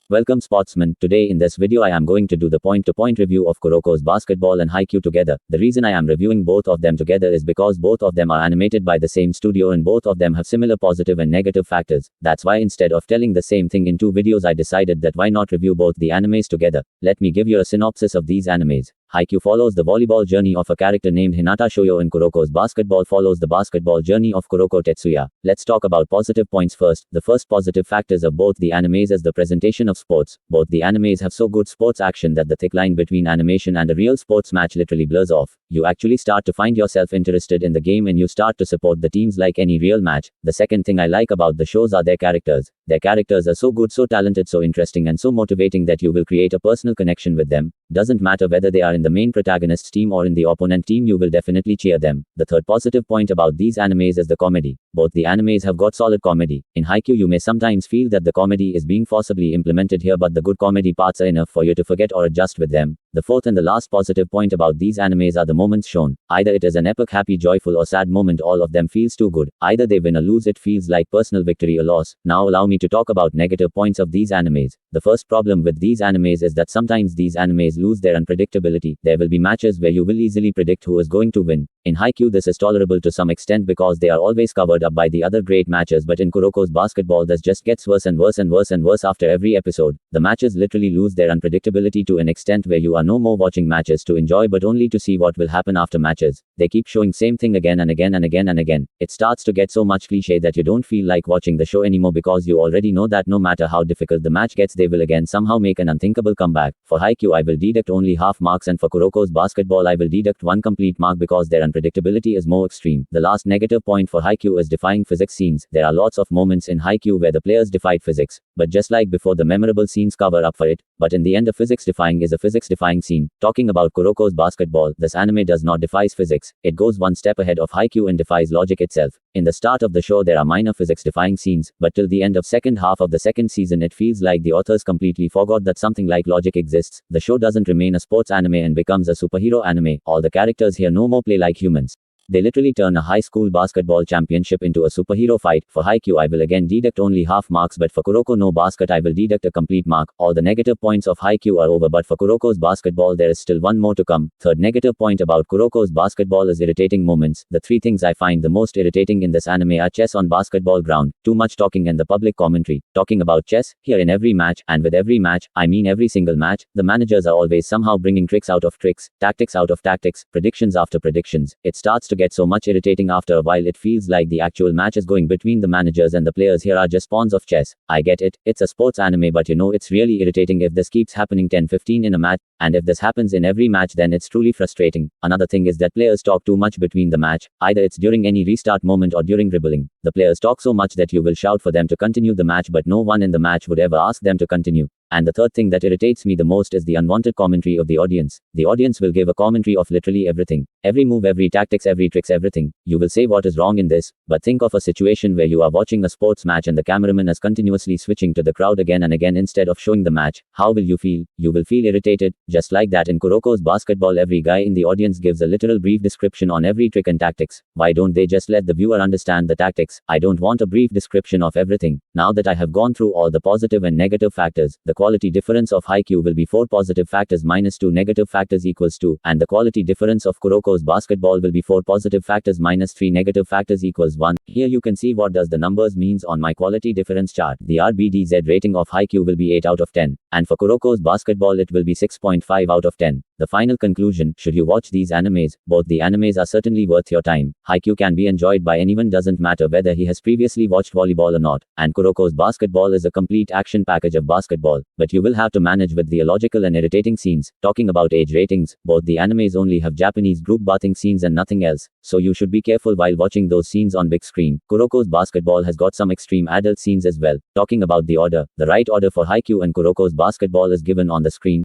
Welcome sportsmen, today in this video I am going to do the point-to-point review of Kuroko's basketball and Haikyuu together. The reason I am reviewing both of them together is because both of them are animated by the same studio and both of them have similar positive and negative factors. That's why instead of telling the same thing in two videos I decided that why not review both the animes together. Let me give you a synopsis of these animes. Haikyuu follows the volleyball journey of a character named Hinata Shoyo and Kuroko's basketball follows the basketball journey of Kuroko Tetsuya. Let's talk about positive points first. The first positive factors of both the animes is the presentation of sports. Both the animes have so good sports action that the thick line between animation and a real sports match literally blurs off. You actually start to find yourself interested in the game and you start to support the teams like any real match. The second thing I like about the shows are their characters. Their characters are so good, so talented, so interesting and so motivating that you will create a personal connection with them. Doesn't matter whether they are in the main protagonist's team or in the opponent team, you will definitely cheer them. The third positive point about these animes is the comedy. Both the animes have got solid comedy. In Haikyuu you may sometimes feel that the comedy is being forcibly implemented here, but the good comedy parts are enough for you to forget or adjust with them. The fourth and the last positive point about these animes are the moments shown. Either it is an epic, happy, joyful or sad moment, all of them feels too good. Either they win or lose, it feels like personal victory or loss. Now allow me to talk about negative points of these animes. The first problem with these animes is that sometimes these animes lose their unpredictability. There will be matches where you will easily predict who is going to win. In Haikyuu this is tolerable to some extent because they are always covered up by the other great matches, but in Kuroko's basketball this just gets worse and worse and worse and worse after every episode. The matches literally lose their unpredictability to an extent where you are no more watching matches to enjoy but only to see what will happen after matches. They keep showing same thing again and again and again and again. It starts to get so much cliche that you don't feel like watching the show anymore because you already know that no matter how difficult the match gets they will again somehow make an unthinkable comeback. For Haikyuu I will deduct only half marks and for Kuroko's basketball I will deduct one complete mark because their unpredictability is more extreme. The last negative point for Haikyuu is defying physics scenes. There are lots of moments in Haikyuu where the players defied physics, but just like before the memorable scenes cover up for it, but in the end a physics defying is a physics defying scene. Talking about Kuroko's basketball, this anime does not defies physics. It goes one step ahead of Haikyuu and defies logic itself. In the start of the show there are minor physics defying scenes, but till the end of second half of the second season it feels like the authors completely forgot that something like logic exists. The show doesn't remain a sports anime and becomes a superhero anime. All the characters here no more play like humans. They literally turn a high school basketball championship into a superhero fight. For Haikyuu I will again deduct only half marks, but for Kuroko no basket I will deduct a complete mark. All the negative points of Haikyuu are over, but for Kuroko's basketball there is still one more to come. Third negative point about Kuroko's basketball is irritating moments. The three things I find the most irritating in this anime are chess on basketball ground, too much talking and the public commentary. Talking about chess, here in every match, and with every match, I mean every single match, the managers are always somehow bringing tricks out of tricks, tactics out of tactics, predictions after predictions. It starts to get so much irritating after a while. It feels like the actual match is going between the managers and the players here are just pawns of chess. I get it, it's a sports anime, but you know it's really irritating if this keeps happening 10-15 in a match, and if this happens in every match then it's truly frustrating. Another thing is that players talk too much between the match, either it's during any restart moment or during dribbling. The players talk so much that you will shout for them to continue the match, but no one in the match would ever ask them to continue. And the third thing that irritates me the most is the unwanted commentary of the audience. The audience will give a commentary of literally everything. Every move, every tactics, every tricks, everything. You will say what is wrong in this, but think of a situation where you are watching a sports match and the cameraman is continuously switching to the crowd again and again instead of showing the match. How will you feel? You will feel irritated. Just like that in Kuroko's basketball every guy in the audience gives a literal brief description on every trick and tactics. Why don't they just let the viewer understand the tactics? I don't want a brief description of everything. Now that I have gone through all the positive and negative factors, the quality difference of Haikyuu will be 4 positive factors minus 2 negative factors equals 2, and the quality difference of Kuroko's basketball will be 4 positive factors minus 3 negative factors equals 1. Here you can see what does the numbers means on my quality difference chart. The RBDZ rating of Haikyuu will be 8 out of 10, and for Kuroko's basketball it will be 6.5 out of 10. The final conclusion, should you watch these animes? Both the animes are certainly worth your time. Haikyuu can be enjoyed by anyone, doesn't matter whether he has previously watched volleyball or not, and Kuroko's basketball is a complete action package of basketball, but you will have to manage with the illogical and irritating scenes. Talking about age ratings, both the animes only have Japanese group bathing scenes and nothing else, so you should be careful while watching those scenes on big screen. Kuroko's basketball has got some extreme adult scenes as well. Talking about the order, the right order for Haikyuu and Kuroko's basketball is given on the screen.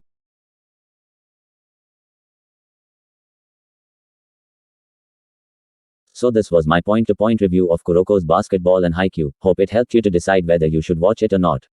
So this was my point-to-point review of Kuroko's basketball and Haikyuu. Hope it helped you to decide whether you should watch it or not.